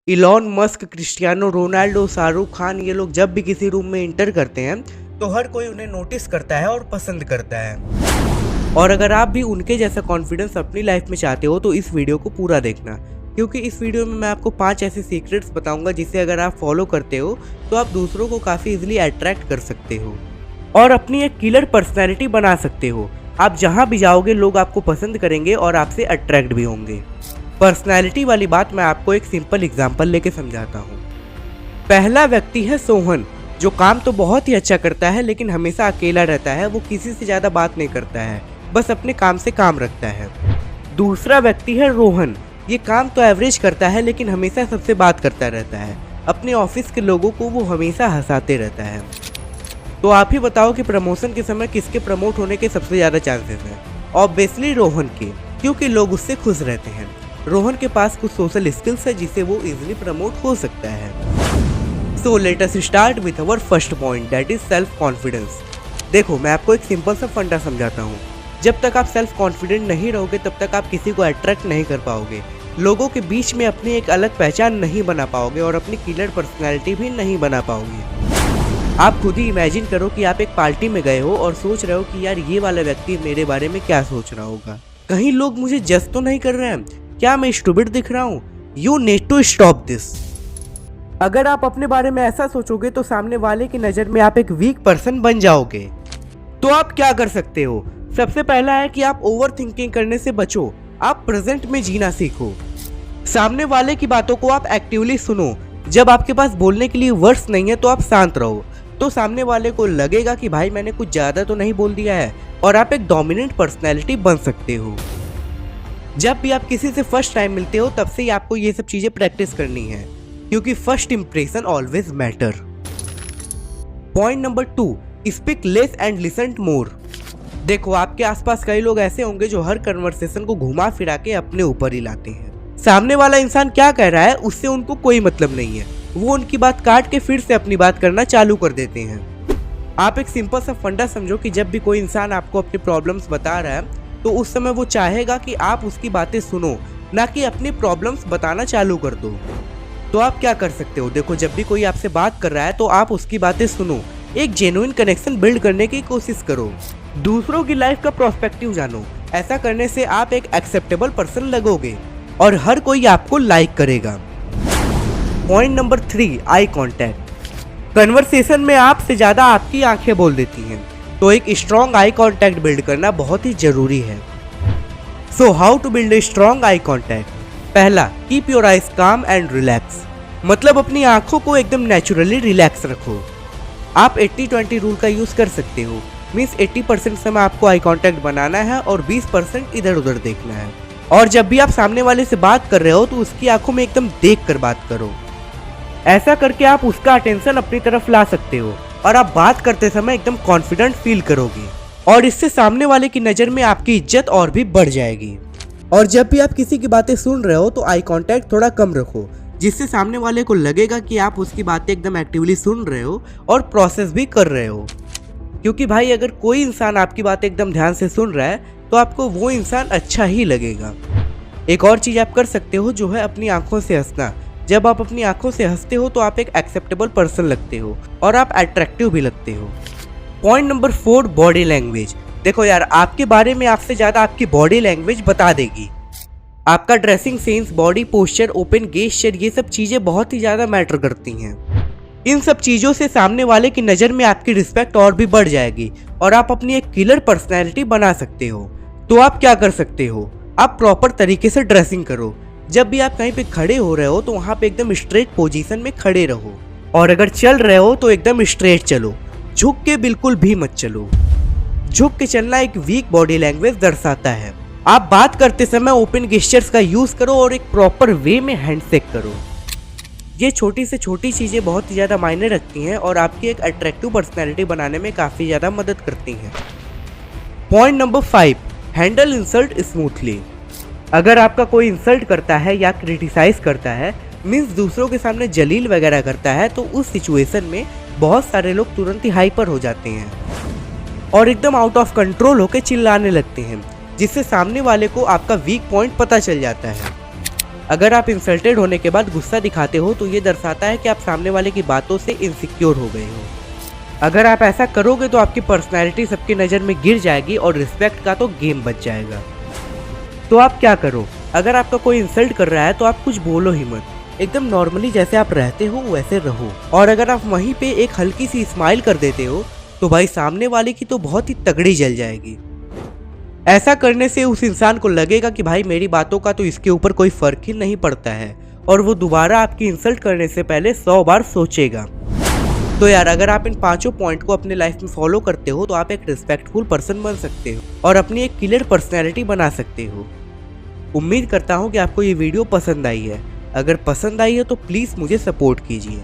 Elon Musk, Cristiano Ronaldo, Shahrukh Khan, ये लोग जब भी किसी रूम में इंटर करते हैं तो हर कोई उन्हें नोटिस करता है और पसंद करता है। और अगर आप भी उनके जैसा कॉन्फिडेंस अपनी लाइफ में चाहते हो तो इस वीडियो को पूरा देखना, क्योंकि इस वीडियो में मैं आपको 5 ऐसे सीक्रेट्स बताऊंगा जिसे अगर आप फॉलो करते हो तो आप दूसरों को काफ़ी इजीली अट्रैक्ट कर सकते हो और अपनी एक किलर पर्सनैलिटी बना सकते हो। आप जहाँ भी जाओगे लोग आपको पसंद करेंगे और आपसे अट्रैक्ट भी होंगे। पर्सनैलिटी वाली बात मैं आपको एक सिंपल एग्जांपल लेके समझाता हूँ। पहला व्यक्ति है सोहन, जो काम तो बहुत ही अच्छा करता है लेकिन हमेशा अकेला रहता है। वो किसी से ज़्यादा बात नहीं करता है, बस अपने काम से काम रखता है। दूसरा व्यक्ति है रोहन, ये काम तो एवरेज करता है लेकिन हमेशा सबसे बात करता रहता है। अपने ऑफिस के लोगों को वो हमेशा हंसाते रहता है। तो आप ही बताओ कि प्रमोशन के समय किसके प्रमोट होने के सबसे ज़्यादा चांसेस हैं? ऑब्वियसली रोहन के, क्योंकि लोग उससे खुश रहते हैं। रोहन के पास कुछ सोशल स्किल्स है जिससे वो इजीली प्रमोट हो सकता है। So let us start with our first point, that is self confidence. देखो, मैं आपको एक सिंपल सा फंडा समझाता हूँ। जब तक आप सेल्फ कॉन्फिडेंट नहीं रहोगे तब तक आप किसी को अट्रैक्ट नहीं कर पाओगे, लोगों के बीच में अपनी एक अलग पहचान नहीं बना पाओगे और अपनी किलर पर्सनैलिटी भी नहीं बना पाओगे। आप खुद ही इमेजिन करो कि आप एक पार्टी में गए हो और सोच रहे हो कि यार ये वाला व्यक्ति मेरे बारे में क्या सोच रहा होगा, कहीं लोग मुझे जज तो नहीं कर रहे हैं, क्या मैं स्टूपिड दिख रहा हूँ? You need to stop this. अगर आप अपने बारे में ऐसा सोचोगे तो सामने वाले की नज़र में आप एक वीक पर्सन बन जाओगे। तो आप क्या कर सकते हो? सबसे पहला है कि आप ओवर थिंकिंग करने से बचो, आप प्रेजेंट में जीना सीखो। सामने वाले की बातों को आप एक्टिवली सुनो। जब आपके पास बोलने के लिए वर्ड्स नहीं है तो आप शांत रहो, तो सामने वाले को लगेगा कि भाई मैंने कुछ ज़्यादा तो नहीं बोल दिया है और आप एक डोमिनेंट पर्सनैलिटी बन सकते हो। जब भी आप किसी से फर्स्ट टाइम मिलते हो तब से ही आपको ये सब चीज़ें प्रैक्टिस करनी है, क्योंकि first impression always matter. Point number 2, speak less and listen more. देखो, आपके आसपास कई लोग ऐसे होंगे जो हर कन्वर्सेशन को घुमा फिरा के अपने ऊपर ही लाते हैं। सामने वाला इंसान क्या कह रहा है उससे उनको कोई मतलब नहीं है, वो उनकी बात काट के फिर से अपनी बात करना चालू कर देते हैं। आप एक सिंपल सा फंडा समझो कि जब भी कोई इंसान आपको अपनी प्रॉब्लम्स बता रहा है तो उस समय वो चाहेगा कि आप उसकी बातें सुनो, ना कि अपनी प्रॉब्लम्स बताना चालू कर दो। तो आप क्या कर सकते हो? देखो, जब भी कोई आपसे बात कर रहा है तो आप उसकी बातें सुनो, एक जेन्युइन कनेक्शन बिल्ड करने की कोशिश करो, दूसरों की लाइफ का प्रोस्पेक्टिव जानो। ऐसा करने से आप एक एक्सेप्टेबल पर्सन लगोगे और हर कोई आपको लाइक करेगा। Point number 3, eye contact. Conversation में आपसे ज़्यादा आपकी आंखें बोल देती हैं, तो एक स्ट्रॉन्ग आई कॉन्टैक्ट बिल्ड करना बहुत ही जरूरी है। So how to build a strong eye contact? पहला, keep your eyes calm and relax. मतलब अपनी आंखों को एकदम नेचुरली रिलैक्स रखो। आप 80-20 रूल का यूज कर सकते हो, मीन्स 80% समय आपको आई कॉन्टैक्ट बनाना है और 20% इधर उधर देखना है। और जब भी आप सामने वाले से बात कर रहे हो तो उसकी आंखों में एकदम देख कर बात करो। ऐसा करके आप उसका अटेंशन अपनी तरफ ला सकते हो और आप बात करते समय एकदम कॉन्फिडेंट फील करोगे और इससे सामने वाले की नज़र में आपकी इज्जत और भी बढ़ जाएगी। और जब भी आप किसी की बातें सुन रहे हो तो आई कांटेक्ट थोड़ा कम रखो, जिससे सामने वाले को लगेगा कि आप उसकी बातें एकदम एक्टिवली सुन रहे हो और प्रोसेस भी कर रहे हो। क्योंकि भाई, अगर कोई इंसान आपकी बातें एकदम ध्यान से सुन रहा है तो आपको वो इंसान अच्छा ही लगेगा। एक और चीज़ आप कर सकते हो जो है अपनी आंखों से हंसना। जब आप अपनी आंखों से हंसते हो तो आप एक एक्सेप्टेबल पर्सन लगते हो और आप अट्रैक्टिव भी लगते हो। Point number 4, body language. देखो यार, आपके बारे में आपसे ज़्यादा आपकी बॉडी लैंग्वेज बता देगी। आपका dressing sense, body posture, open gesture, ये सब चीज़ें बहुत ही ज़्यादा मैटर करती हैं। इन सब चीज़ों से सामने वाले की नज़र में आपकी रिस्पेक्ट और भी बढ़ जाएगी और आप अपनी एक किलर पर्सनैलिटी बना सकते हो। तो आप क्या कर सकते हो? आप प्रॉपर तरीके से ड्रेसिंग करो। जब भी आप कहीं पे खड़े हो रहे हो तो वहाँ पे एकदम स्ट्रेट पोजीशन में खड़े रहो, और अगर चल रहे हो तो एकदम स्ट्रेट चलो, झुक के बिल्कुल भी मत चलो। झुक के चलना एक वीक बॉडी लैंग्वेज दर्शाता है। आप बात करते समय ओपन गेस्चर्स का यूज करो और एक प्रॉपर वे में हैंडशेक करो। ये छोटी से छोटी चीज़ें बहुत ही ज़्यादा मायने रखती हैं और आपकी एक अट्रैक्टिव पर्सनैलिटी बनाने में काफ़ी ज़्यादा मदद करती हैं। Point number 5, handle insult smoothly. अगर आपका कोई इंसल्ट करता है या क्रिटिसाइज करता है, मीन्स दूसरों के सामने जलील वगैरह करता है, तो उस सिचुएशन में बहुत सारे लोग तुरंत ही हाइपर हो जाते हैं और एकदम आउट ऑफ कंट्रोल होकर चिल्लाने लगते हैं, जिससे सामने वाले को आपका वीक पॉइंट पता चल जाता है। अगर आप इंसल्टेड होने के बाद गुस्सा दिखाते हो तो ये दर्शाता है कि आप सामने वाले की बातों से इनसिक्योर हो गए हो। अगर आप ऐसा करोगे तो आपकी पर्सनैलिटी सबकी नज़र में गिर जाएगी और रिस्पेक्ट का तो गेम बच जाएगा। तो आप क्या करो, अगर आपका कोई इंसल्ट कर रहा है तो आप कुछ बोलो ही मत, एकदम नॉर्मली जैसे आप रहते हो वैसे रहो। और अगर आप वहीं पे एक हल्की सी स्माइल कर देते हो तो भाई सामने वाले की तो बहुत ही तगड़ी जल जाएगी। ऐसा करने से उस इंसान को लगेगा कि भाई मेरी बातों का तो इसके ऊपर कोई फर्क ही नहीं पड़ता है, और वो दोबारा आपकी इंसल्ट करने से पहले 100 बार सोचेगा। तो यार अगर आप इन 5 पॉइंट को अपने लाइफ में फॉलो करते हो तो आप एक रिस्पेक्टफुल पर्सन बन सकते हो और अपनी एक क्लियर पर्सनैलिटी बना सकते हो। उम्मीद करता हूँ कि आपको ये वीडियो पसंद आई है। अगर पसंद आई है तो प्लीज़ मुझे सपोर्ट कीजिए।